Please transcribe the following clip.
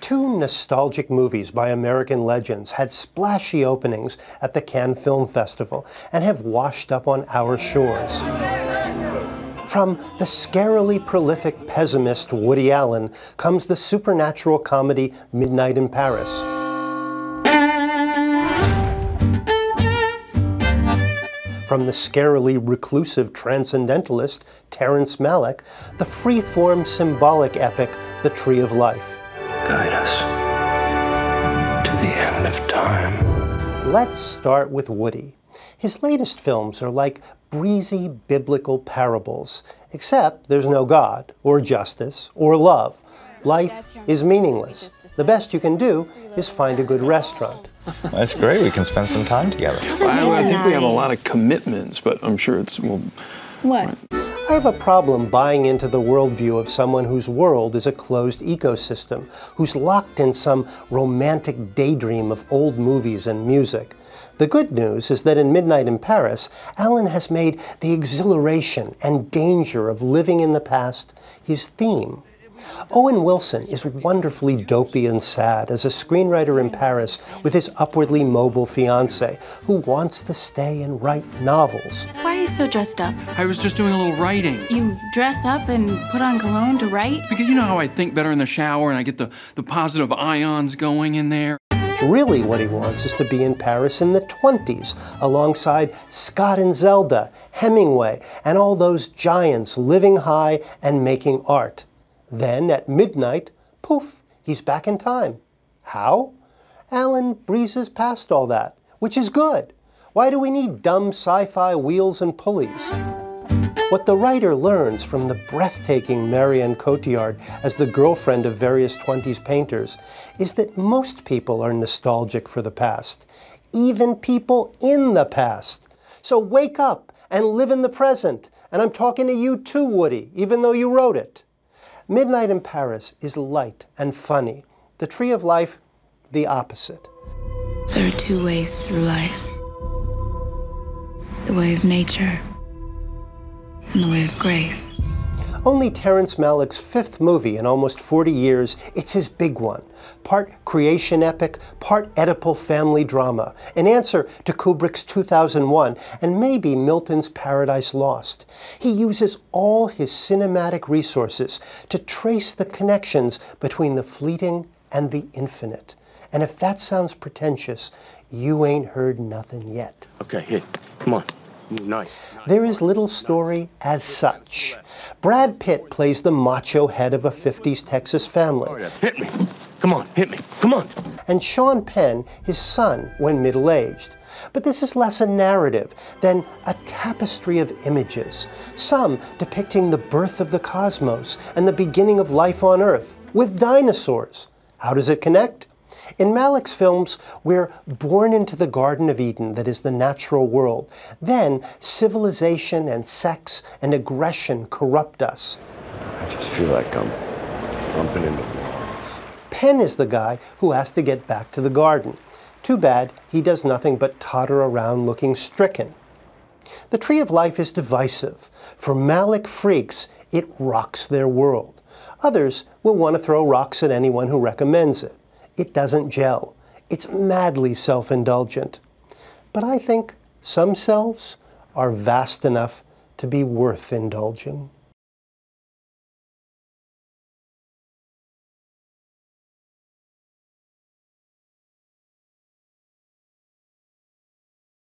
Two nostalgic movies by American legends had splashy openings at the Cannes Film Festival and have washed up on our shores. From the scarily prolific pessimist Woody Allen comes the supernatural comedy Midnight in Paris. From the scarily reclusive transcendentalist Terrence Malick, the free-form symbolic epic The Tree of Life. Guide us to the end of time. Let's start with Woody. His latest films are like breezy biblical parables, except there's no God, or justice, or love. Life is meaningless. The best you can do is find a good restaurant. That's great. We can spend some time together. Well, I think we have a lot of commitments, but I'm sure it's... Well, what? Right. I have a problem buying into the worldview of someone whose world is a closed ecosystem, who's locked in some romantic daydream of old movies and music. The good news is that in Midnight in Paris, Allen has made the exhilaration and danger of living in the past his theme. Owen Wilson is wonderfully dopey and sad as a screenwriter in Paris with his upwardly mobile fiancée, who wants to stay and write novels. Why are you so dressed up? I was just doing a little writing. You dress up and put on cologne to write? Because you know how I think better in the shower and I get the positive ions going in there? Really what he wants is to be in Paris in the 20s, alongside Scott and Zelda, Hemingway, and all those giants living high and making art. Then, at midnight, poof, he's back in time. How? Allen breezes past all that, which is good. Why do we need dumb sci-fi wheels and pulleys? What the writer learns from the breathtaking Marion Cotillard as the girlfriend of various 20s painters is that most people are nostalgic for the past, even people in the past. So wake up and live in the present. And I'm talking to you too, Woody, even though you wrote it. Midnight in Paris is light and funny. The Tree of Life, the opposite. There are two ways through life. The way of nature and the way of grace. Only Terrence Malick's fifth movie in almost 40 years, it's his big one. Part creation epic, part Oedipal family drama. An answer to Kubrick's 2001 and maybe Milton's Paradise Lost. He uses all his cinematic resources to trace the connections between the fleeting and the infinite. And if that sounds pretentious, you ain't heard nothing yet. Okay, here, come on. Nice. There is little story as such. Brad Pitt plays the macho head of a 50s Texas family. Hit me. Come on, hit me. Come on. And Sean Penn, his son, when middle-aged. But this is less a narrative than a tapestry of images, some depicting the birth of the cosmos and the beginning of life on Earth, with dinosaurs. How does it connect? In Malick's films, we're born into the Garden of Eden that is the natural world. Then, civilization and sex and aggression corrupt us. I just feel like I'm bumping into walls. Penn is the guy who has to get back to the garden. Too bad he does nothing but totter around looking stricken. The Tree of Life is divisive. For Malick freaks, it rocks their world. Others will want to throw rocks at anyone who recommends it. It doesn't gel. It's madly self-indulgent. But I think some selves are vast enough to be worth indulging.